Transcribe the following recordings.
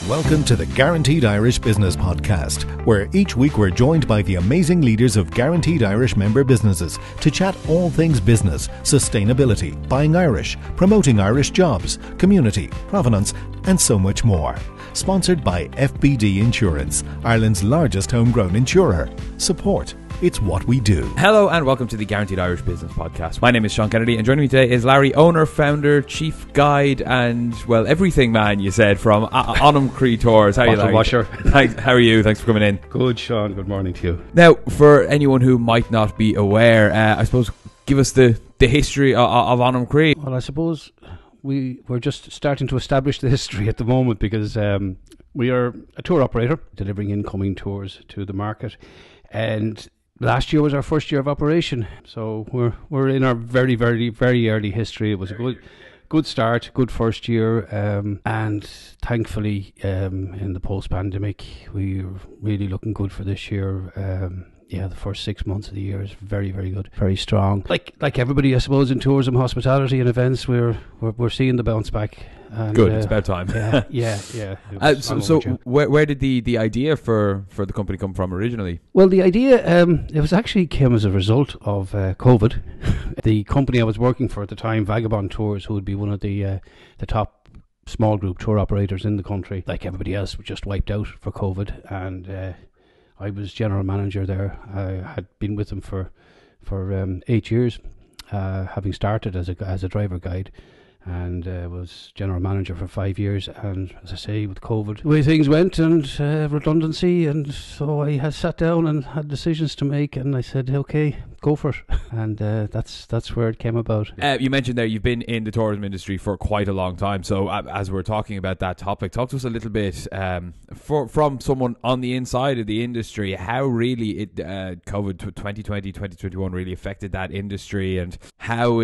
Welcome to the Guaranteed Irish Business Podcast, where each week we're joined by the amazing leaders of Guaranteed Irish member businesses to chat all things business, sustainability, buying Irish, promoting Irish jobs, community, provenance, and so much more. Sponsored by FBD Insurance, Ireland's largest homegrown insurer. Support. It's what we do. Hello and welcome to the Guaranteed Irish Business Podcast. My name is Sean Kennedy and joining me today is Larry, owner, founder, chief guide and, well, everything man, you said, from Onum Cree Tours. How are you, Larry? Washer. Thanks. How are you? Thanks for coming in. Good, Sean. Good morning to you. Now, for anyone who might not be aware, I suppose, give us the history of Onum Cree. Well, I suppose we're just starting to establish the history at the moment because we are a tour operator delivering incoming tours to the market, and last year was our first year of operation, so we're in our very, very, very early history. It was a good start, good first year, and thankfully, in the post-pandemic, we're really looking good for this year. The first 6 months of the year is very, very good, very strong. Like everybody, I suppose, in tourism, hospitality, and events, we're seeing the bounce back. And, good, it's about time. Yeah. So where did the idea for the company come from originally? Well, the idea it was actually came as a result of COVID. The company I was working for at the time, Vagabond Tours, who would be one of the top small group tour operators in the country, like everybody else, was just wiped out for COVID, and I was general manager there. I had been with them for 8 years, having started as a driver guide, and was general manager for 5 years. And as I say, with COVID, the way things went, and redundancy, and so I had sat down and had decisions to make, and I said, okay, go for it. And that's where it came about. You mentioned there you've been in the tourism industry for quite a long time, so as we're talking about that topic, talk to us a little bit from someone on the inside of the industry, how really COVID 2020 2021 really affected that industry, and how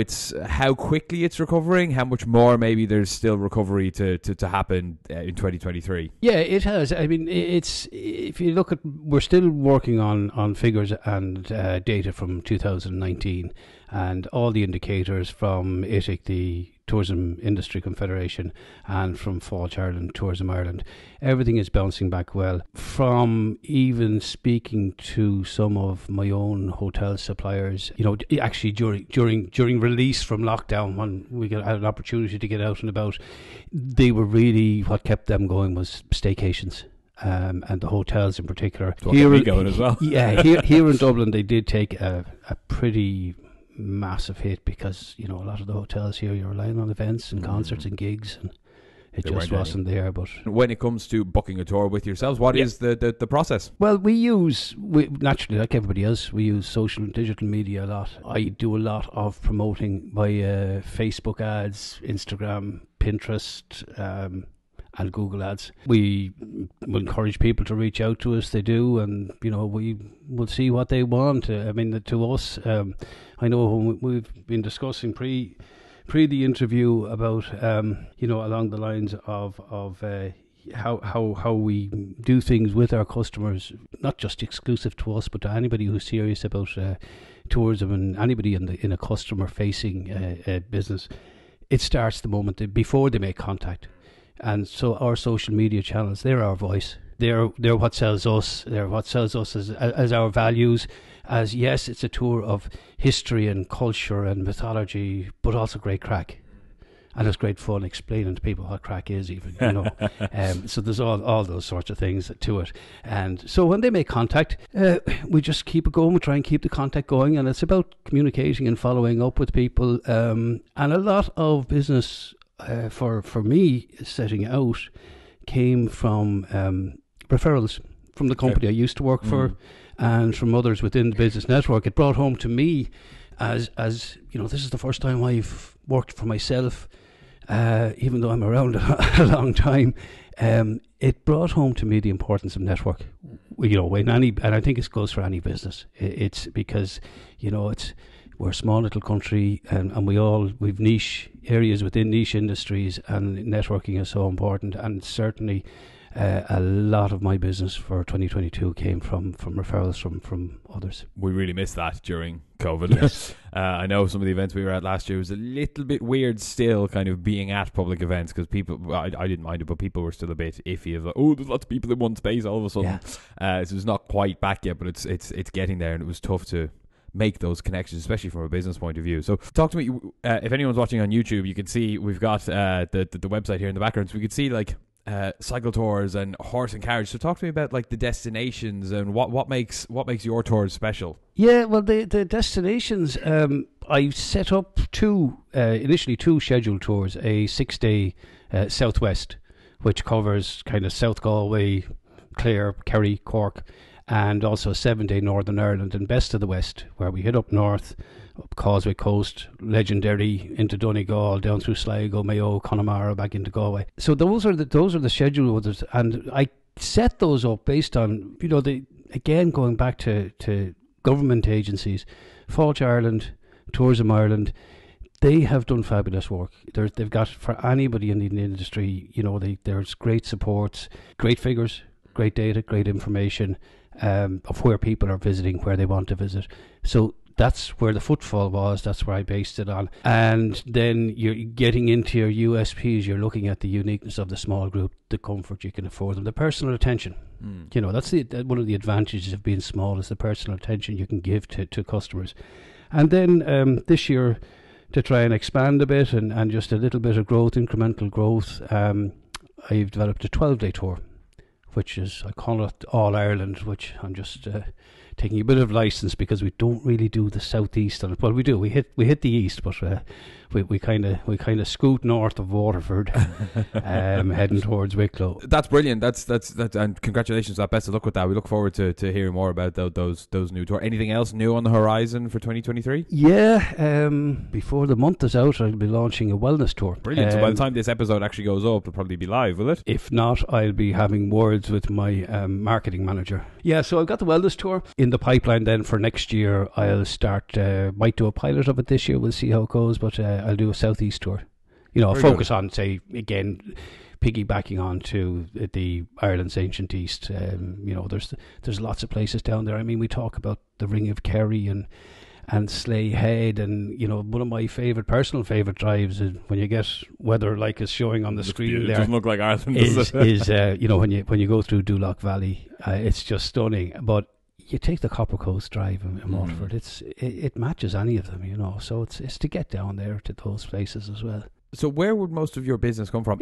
quickly it's recovering, how much more maybe there's still recovery to happen in 2023. Yeah, it has. I mean, it's, if you look at, we're still working on figures and data from 2019, and all the indicators from ITIC, the Tourism Industry Confederation, and from Falch Ireland, Tourism Ireland, everything is bouncing back well. From even speaking to some of my own hotel suppliers, actually during release from lockdown, when we had an opportunity to get out and about, they were really, what kept them going was staycations. And the hotels in particular. Here going as well. Yeah, here in Dublin, they did take a pretty massive hit because a lot of the hotels here, you're relying on events and concerts and gigs, and it just wasn't there. But when it comes to booking a tour with yourselves, what is the process? Well, we naturally, like everybody else, we use social and digital media a lot. I do a lot of promoting by Facebook ads, Instagram, Pinterest, and Google Ads. We will encourage people to reach out to us. They do, and we will see what they want. I mean, to us, I know we've been discussing pre the interview about along the lines of how we do things with our customers, not just exclusive to us, but to anybody who's serious about tourism, and anybody in a customer facing business. It starts the moment before they make contact. And so our social media channels, they're our voice. They're what sells us. They're what sells us as our values. As, yes, it's a tour of history and culture and mythology, but also great crack. And it's great fun explaining to people what crack is, even, so there's all those sorts of things to it. And so when they make contact, we just keep it going. We try and keep the contact going. And it's about communicating and following up with people. And a lot of business for me setting out came from referrals from the company I used to work for, and from others within the business network. It brought home to me as this is the first time I've worked for myself, even though I'm around a long time. It brought home to me the importance of network. And I think it goes for any business. It's because we're a small little country, and we've niche areas within niche industries, and networking is so important. And certainly a lot of my business for 2022 came from referrals from others. We really missed that during COVID. Yes. I know some of the events we were at last year was a little bit weird still, kind of being at public events, because people, I didn't mind it, but people were still a bit iffy of, there's lots of people in one space all of a sudden. So it's not quite back yet, but it's getting there, and it was tough to make those connections, especially from a business point of view. So talk to me, if anyone's watching on YouTube, you can see we've got the website here in the background, so we could see like cycle tours and horse and carriage. So talk to me about like the destinations and what makes your tours special. Yeah, well, the destinations, I set up initially two scheduled tours, a 6-day Southwest, which covers kind of South Galway, Clare, Kerry, Cork, and also a 7-day Northern Ireland and Best of the West, where we hit up north, up Causeway Coast, Legendary, into Donegal, down through Sligo, Mayo, Connemara, back into Galway. So those are the scheduled ones, and I set those up based on, again going back to government agencies, Fáilte Ireland, Tourism Ireland. They have done fabulous work. They've got, for anybody in the industry, there's great supports, great figures, great data, great information of where people are visiting, where they want to visit. So that's where the footfall was. That's where I based it on. And then you're getting into your USPs. You're looking at the uniqueness of the small group, the comfort you can afford them, the personal attention. That's one of the advantages of being small, is the personal attention you can give to customers. And then this year, to try and expand a bit and just a little bit of growth, incremental growth, I've developed a 12-day tour, which is, I call it All Ireland, which I'm just taking a bit of license, because we don't really do the southeast on it. Well, we do. We hit the east, but we kind of scoot north of Waterford, heading towards Wicklow. That's brilliant. That's and congratulations. Best of luck with that. We look forward to hearing more about those new tours. Anything else new on the horizon for 2023? Yeah, before the month is out, I'll be launching a wellness tour. Brilliant. So by the time this episode actually goes up, it'll probably be live, will it? If not, I'll be having words with my marketing manager. Yeah, so I've got the wellness tour in the pipeline. Then for next year, I'll start. Might do a pilot of it this year. We'll see how it goes, but I'll do a southeast tour. Focus on, say, again, piggybacking on to the Ireland's ancient east. There's lots of places down there. I mean, we talk about the Ring of Kerry and Slay Head, and one of my personal favourite drives is when you get weather like is showing on the screen. There, it doesn't look like Ireland. Is when you go through Duloc Valley, it's just stunning. But you take the Copper Coast Drive in Waterford, it matches any of them, So it's to get down there to those places as well. So where would most of your business come from?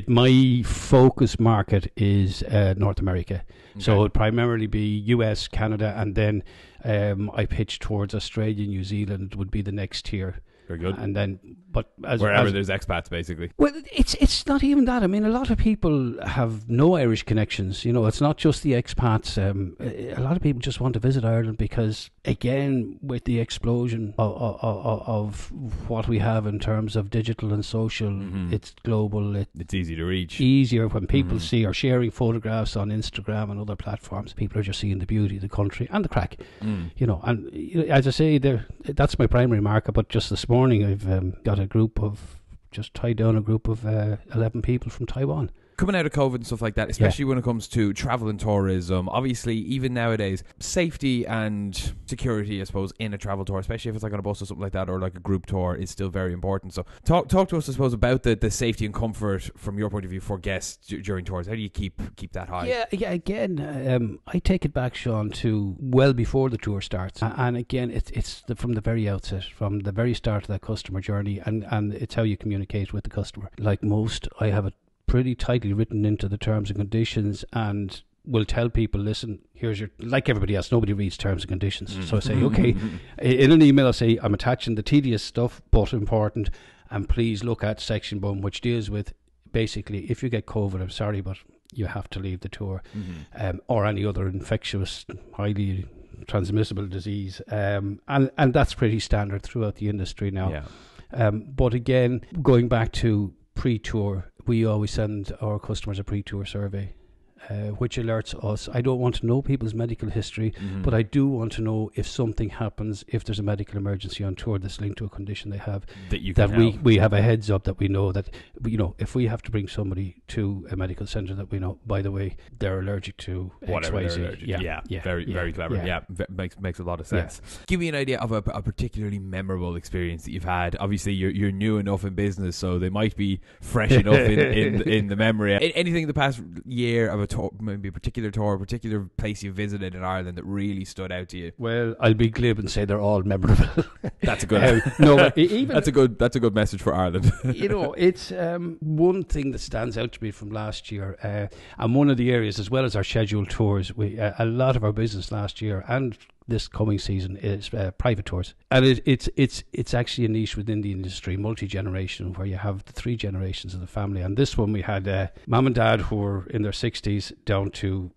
My focus market is North America. Okay. So it would primarily be US, Canada, and then I pitch towards Australia, New Zealand would be the next tier. Very good. And then, but wherever there's expats, basically. Well, it's not even that. I mean, a lot of people have no Irish connections. It's not just the expats. A lot of people just want to visit Ireland because, again, with the explosion of what we have in terms of digital and social, it's global. It's easy to reach. Easier when people see or sharing photographs on Instagram and other platforms. People are just seeing the beauty of the country and the crack. And as I say, that's my primary market. But just this morning, I've got tied down a group of 11 people from Taiwan. Coming out of COVID and stuff like that, especially when it comes to travel and tourism, obviously, even nowadays, safety and security, I suppose, in a travel tour, especially if it's like on a bus or something like that, or like a group tour, is still very important. So talk to us, I suppose, about the safety and comfort from your point of view for guests during tours. How do you keep that high? Yeah, again, I take it back, Sean, to well before the tour starts. And again, it's from the very outset, from the very start of that customer journey, and it's how you communicate with the customer. Like most, I have it pretty tightly written into the terms and conditions, and will tell people, listen, here's like everybody else, nobody reads terms and conditions. So I say, okay, in an email I say, I'm attaching the tedious stuff but important, and please look at section 1, which deals with basically, if you get COVID, I'm sorry, but you have to leave the tour, or any other infectious, highly transmissible disease, and that's pretty standard throughout the industry now. But again, going back to pre-tour, we always send our customers a pre-tour survey, which alerts us. I don't want to know people's medical history, but I do want to know if something happens, if there's a medical emergency on tour that's linked to a condition they have, that we have a heads up, that we know that, if we have to bring somebody to a medical centre, that we know, by the way, they're allergic to whatever XYZ. they're allergic. Very clever. Makes a lot of sense. Give me an idea of a particularly memorable experience that you've had. Obviously, you're new enough in business, so they might be fresh enough in the memory. Anything in the past year of a tour, maybe a particular tour, a particular place you visited in Ireland that really stood out to you? Well, I'll be glib and say they're all memorable. That's a good. That's a good message for Ireland. It's one thing that stands out to me from last year, and one of the areas, as well as our scheduled tours, a lot of our business last year and this coming season is private tours, and it's actually a niche within the industry, multi-generational, where you have the 3 generations of the family. And this one we had mum and dad who were in their 60s down to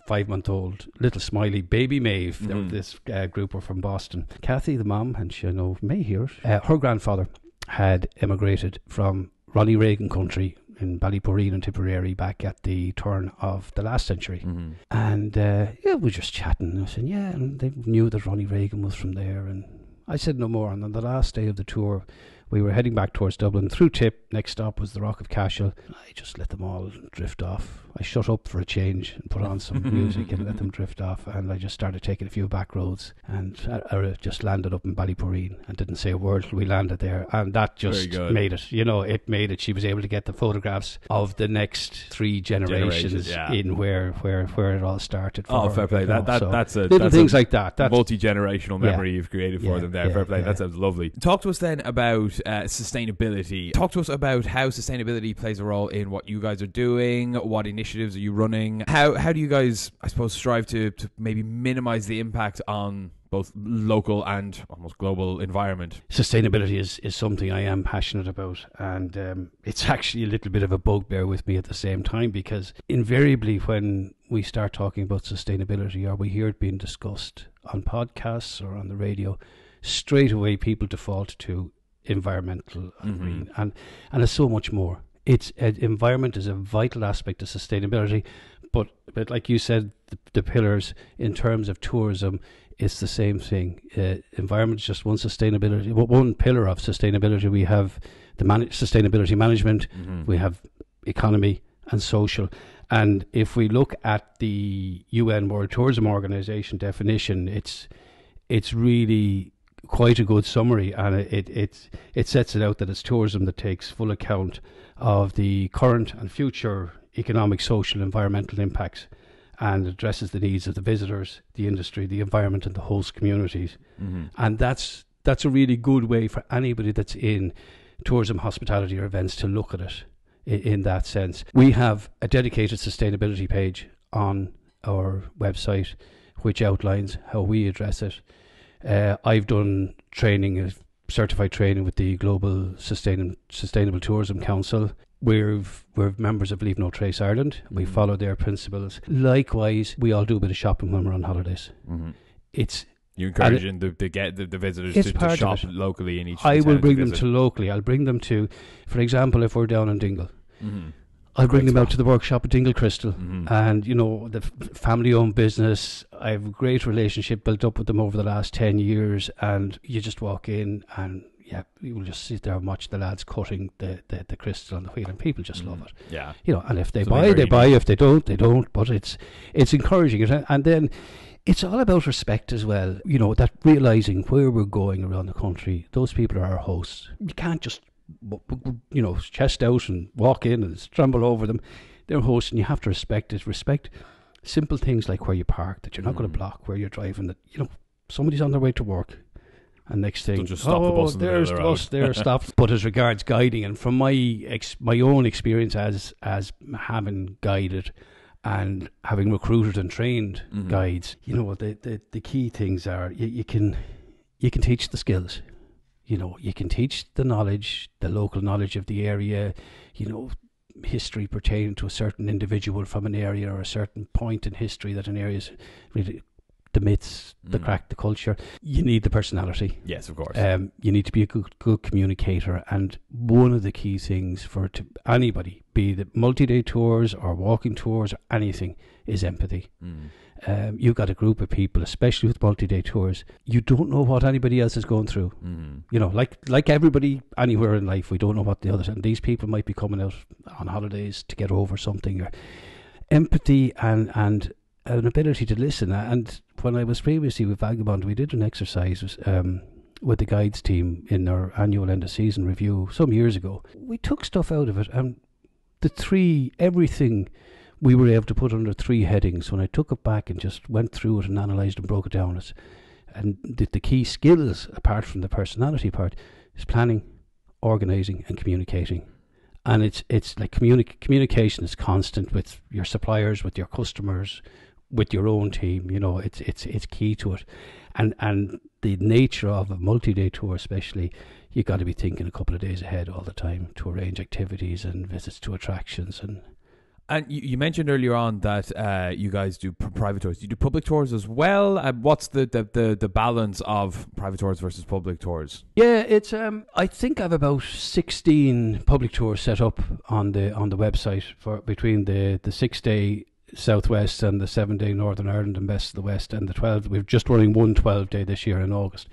5-month-old little Smiley, baby Maeve. This group were from Boston. Kathy, the mum, and she may hear it, her grandfather had emigrated from Ronnie Reagan country in Ballyporeen and Tipperary back at the turn of the last century. And we were just chatting, and I said, and they knew that Ronnie Reagan was from there, and I said no more. And on the last day of the tour, we were heading back towards Dublin. Through Tip, next stop was the Rock of Cashel. I just let them all drift off. I shut up for a change and put on some music and let them drift off. And I just started taking a few back roads, and I just landed up in Ballyporeen and didn't say a word till we landed there. And that just made it. It made it. She was able to get the photographs of the next 3 generations in where it all started. Fair play. That's things like that. That's multi-generational memory you've created for them there. Fair play. That sounds lovely. Talk to us then about sustainability. Talk to us about how sustainability plays a role in what you guys are doing. What initiatives are you running? How do you guys, I suppose, strive to maybe minimize the impact on both local and almost global environment? Sustainability is something I am passionate about, and it's actually a little bit of a bugbear with me at the same time, because invariably when we start talking about sustainability, or we hear it being discussed on podcasts or on the radio, straight away people default to environmental and green, and there's so much more. Environment is a vital aspect of sustainability, but like you said, the pillars in terms of tourism, it's the same thing. Environment is just one pillar of sustainability. We have the sustainability management, we have economy and social. And if we look at the UN World Tourism Organization definition, it's really quite a good summary, and it sets it out that it's tourism that takes full account of the current and future economic, social, environmental impacts, and addresses the needs of the visitors, the industry, the environment, and the host communities. And that's a really good way for anybody that's in tourism, hospitality, or events to look at it in that sense. We have a dedicated sustainability page on our website which outlines how we address it. I've done certified training with the Global Sustainable Tourism Council. We're members of Leave No Trace Ireland. We follow their principles. Likewise, we all do a bit of shopping when we're on holidays. You're encouraging the visitors to shop locally in each. I will bring them to locally. I'll bring them to, for example, if we're down in Dingle, I'll bring them out to the workshop at Dingle Crystal, and the family-owned business. I have a great relationship built up with them over the last 10 years, and you just walk in and you will just sit there and watch the lads cutting the crystal on the wheel, and people just love it. Yeah, and if they buy, they buy. If they don't, they don't. But it's encouraging it, and then it's all about respect as well. That realizing where we're going around the country. Those people are our hosts. You can't just chest out and walk in and stumble over them. They're hosts, and you have to respect it. Respect simple things like where you park, that you're not going to block where you're driving, that somebody's on their way to work, and next thing, just stop the bus there's the bus there stopped. But as regards guiding, and from my own experience as having guided and having recruited and trained guides, the key things are you can teach the skills. You can teach the knowledge, the local knowledge of the area, history pertaining to a certain individual from an area, or a certain point in history that an area is really the myths, the crack, the culture. You need the personality. Yes, of course. You need to be a good communicator, and one of the key things for anybody, be it multi-day tours or walking tours or anything, is empathy. You've got a group of people, especially with multi-day tours, you don't know what anybody else is going through. You know, like everybody anywhere in life, we don't know what the others, and these people might be coming out on holidays to get over something. Or empathy and an ability to listen. And when I was previously with Vagabond, we did an exercise with the guides team in our annual end of season review some years ago. We took stuff out of it, and everything we were able to put under 3 headings. When I took it back and just went through it and analysed and broke it down, and the key skills, apart from the personality part, is planning, organising and communicating. And it's like communication is constant with your suppliers, with your customers, with your own team. You know, it's key to it. And the nature of a multi-day tour, especially, you got to be thinking a couple of days ahead all the time to arrange activities and visits to attractions. And you mentioned earlier on that you guys do private tours. Do you do public tours as well? What's the balance of private tours versus public tours? Yeah, it's I think I have about 16 public tours set up on the website for between the 6-day Southwest and the 7-day Northern Ireland and Best of the West, and the 12. We're just running one 12-day this year in August.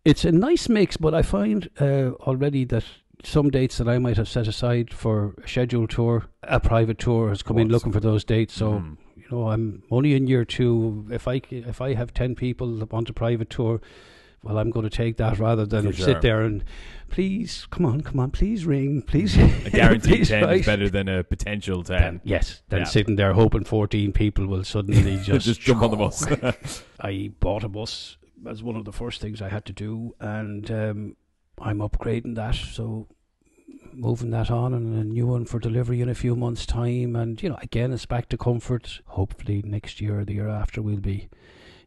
It's a nice mix, but I find already that some dates that I might have set aside for a scheduled tour, a private tour has come in looking for those dates. So you know, I'm only in year 2. If I have 10 people that want a private tour, well, I'm going to take that rather than sit there and please come on, please ring, please. A guaranteed 10 is better than a potential 10. Then sitting there hoping 14 people will suddenly just jump on the bus. I bought a bus as one of the first things I had to do, and I'm upgrading that, so moving that on, and a new one for delivery in a few months' time. And you know, again, it's back to comfort. Hopefully next year or the year after, we'll be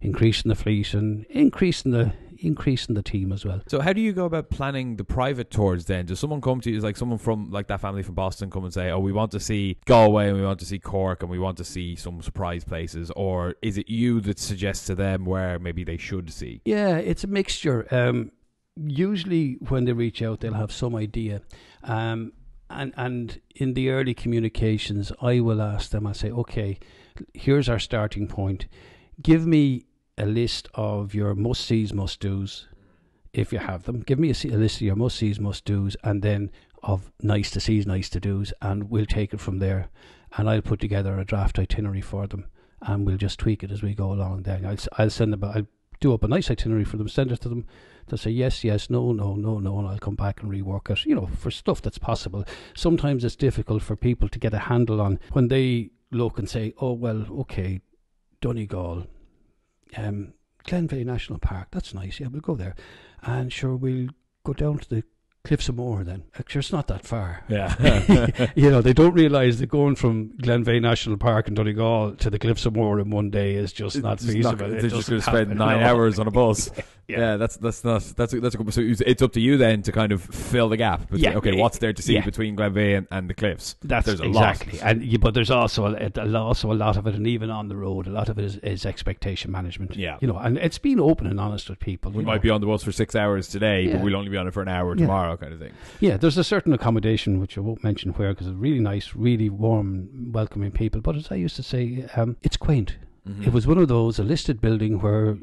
increasing the fleet and increasing the team as well. So how do you go about planning the private tours then? Does someone come to you, like someone from like that family from Boston, come and say, oh, we want to see Galway and we want to see Cork and we want to see some surprise places? Or is it you that suggests to them where maybe they should see? Yeah, it's a mixture. Usually when they reach out, they'll have some idea. And in the early communications, I will ask them, I'll say, okay, here's our starting point. Give me a list of your must-sees, must-dos, if you have them. Give me a list of your must-sees, must-dos, and then of nice-to-sees, nice-to-dos, and we'll take it from there. And I'll put together a draft itinerary for them, and we'll just tweak it as we go along. Then I'll send them. I'll do up a nice itinerary for them, send it to them. They'll say yes, no, and I'll come back and rework it. You know, for stuff that's possible. Sometimes it's difficult for people to get a handle on when they look and say, oh well, okay, Donegal, Glenveigh National Park, that's nice, yeah, we'll go there. And sure, we'll go down to the Cliffs of Moher then. Actually, it's not that far. Yeah. You know, they don't realise that going from Glenveigh National Park in Donegal to the Cliffs of Moher in one day is just not feasible. They're just going to spend 9 hours on a bus. Yeah, that's a good. So it's up to you then to kind of fill the gap. What's there to see between Glenveigh and the cliffs? There's a exactly, lot. But there's also a lot of it, and even on the road, a lot of it is expectation management. Yeah, you know, and it's being open and honest with people. We might be on the bus for 6 hours today, but we'll only be on it for an hour tomorrow, kind of thing. Yeah, there's a certain accommodation which I won't mention where, because it's really nice, really warm, welcoming people. But as I used to say, it's quaint. Mm-hmm. It was one of those, a listed building where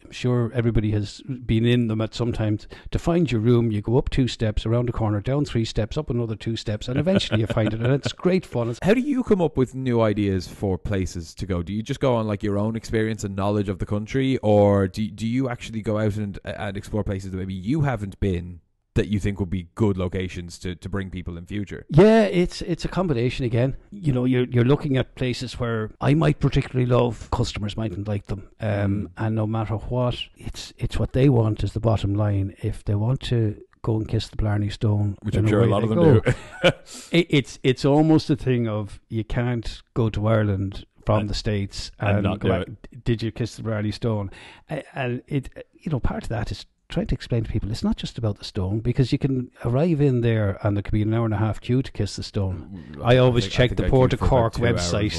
I'm sure everybody has been in them at some time. To find your room, you go up 2 steps, around the corner, down 3 steps, up another 2 steps, and eventually you find it, and it's great fun. How do you come up with new ideas for places to go? Do you just go on like your own experience and knowledge of the country, or do you actually go out and explore places that maybe you haven't been, that you think would be good locations to bring people in future? Yeah, it's a combination again. You know, you're looking at places where I might particularly love, customers mightn't like them, and no matter what, it's what they want is the bottom line. If they want to go and kiss the Blarney Stone, which I'm sure a lot of them do, it's almost a thing of you can't go to Ireland from the States and not go do out, did you kiss the Blarney Stone? And it, you know, part of that is trying to explain to people it's not just about the stone, because you can arrive in there and there could be an hour and a half queue to kiss the stone. I always check the Port of Cork website.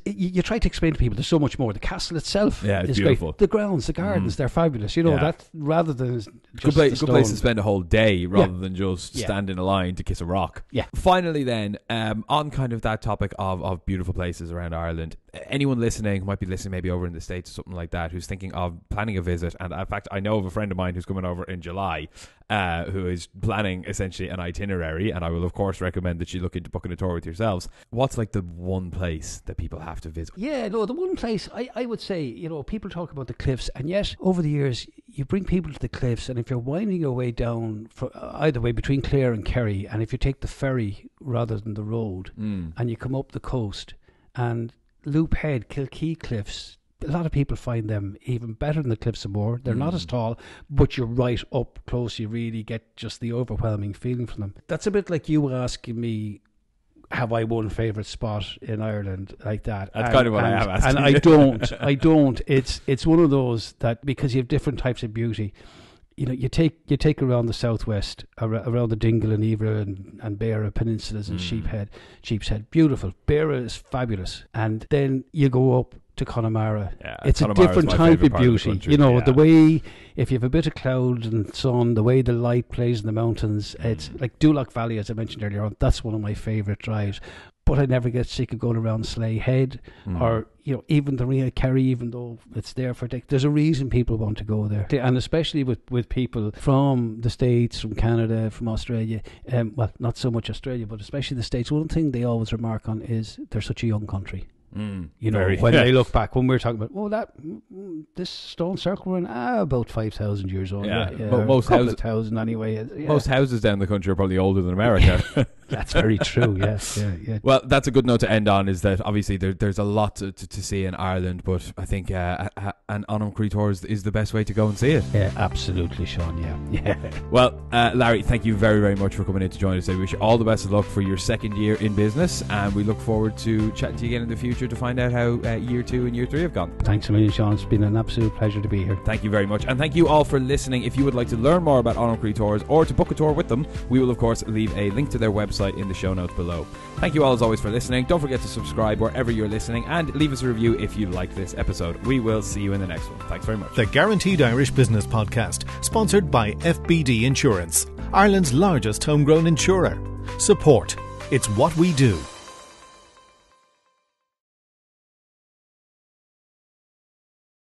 You try to explain to people there's so much more. The castle itself is beautiful. Great. The grounds, the gardens, they're fabulous. That rather than just good place to spend a whole day rather than just stand in a line to kiss a rock. Yeah. Finally, then, on kind of that topic of beautiful places around Ireland, anyone listening who might be listening maybe over in the States or something like that, who's thinking of planning a visit, and in fact I know of a friend of mine who's coming over in July, who is planning essentially an itinerary, and I will of course recommend that you look into booking a tour with yourselves. What's like the one place that people have to visit? The one place I would say, people talk about the cliffs, and yet over the years you bring people to the cliffs, and if you're winding your way down either way between Clare and Kerry, and if you take the ferry rather than the road, and you come up the coast, and Loop Head, Kilkee Cliffs, a lot of people find them even better than the Cliffs of Moher. They're not as tall, but you're right up close. You really get just the overwhelming feeling from them. That's a bit like you asking me, have I one favourite spot in Ireland like that? That's kind of what I have asked. And I don't. It's one of those that, because you have different types of beauty. You take around the southwest, around the Dingle and Ivra and Beara peninsulas and Sheep's Head, beautiful. Beara is fabulous, and then you go up to Connemara. It's a different type of beauty. The way, if you have a bit of cloud and sun, the way the light plays in the mountains, it's like Dulac Valley, as I mentioned earlier on. That's one of my favourite drives. But I never get sick of going around Slea Head or, even the Ria Kerry, even though it's there for decades. There's a reason people want to go there. And especially with people from the States, from Canada, from Australia. Well, not so much Australia, but especially the States. One thing they always remark on is they're such a young country. When they look back, when we're talking about, this stone circle we're in, about 5,000 years old. But most houses, 1,000 anyway. Most houses down the country are probably older than America. That's very true. Yes, yeah. Well, that's a good note to end on. Is that obviously there's a lot to see in Ireland, but I think an Onam tour is the best way to go and see it. Yeah, absolutely, Sean. Yeah. Well, Larry, thank you very, very much for coming in to join us. I wish you all the best of luck for your second year in business, and we look forward to chatting to you again in the future to find out how year 2 and year 3 have gone. Thanks a million, Sean. It's been an absolute pleasure to be here. Thank you very much, and thank you all for listening. If you would like to learn more about Onam Tours or to book a tour with them, we will of course leave a link to their website in the show notes below. Thank you all as always for listening. Don't forget to subscribe wherever you're listening and leave us a review if you like this episode. We will see you in the next one. Thanks very much. The Guaranteed Irish Business Podcast, sponsored by FBD Insurance, Ireland's largest homegrown insurer. Support. It's what we do.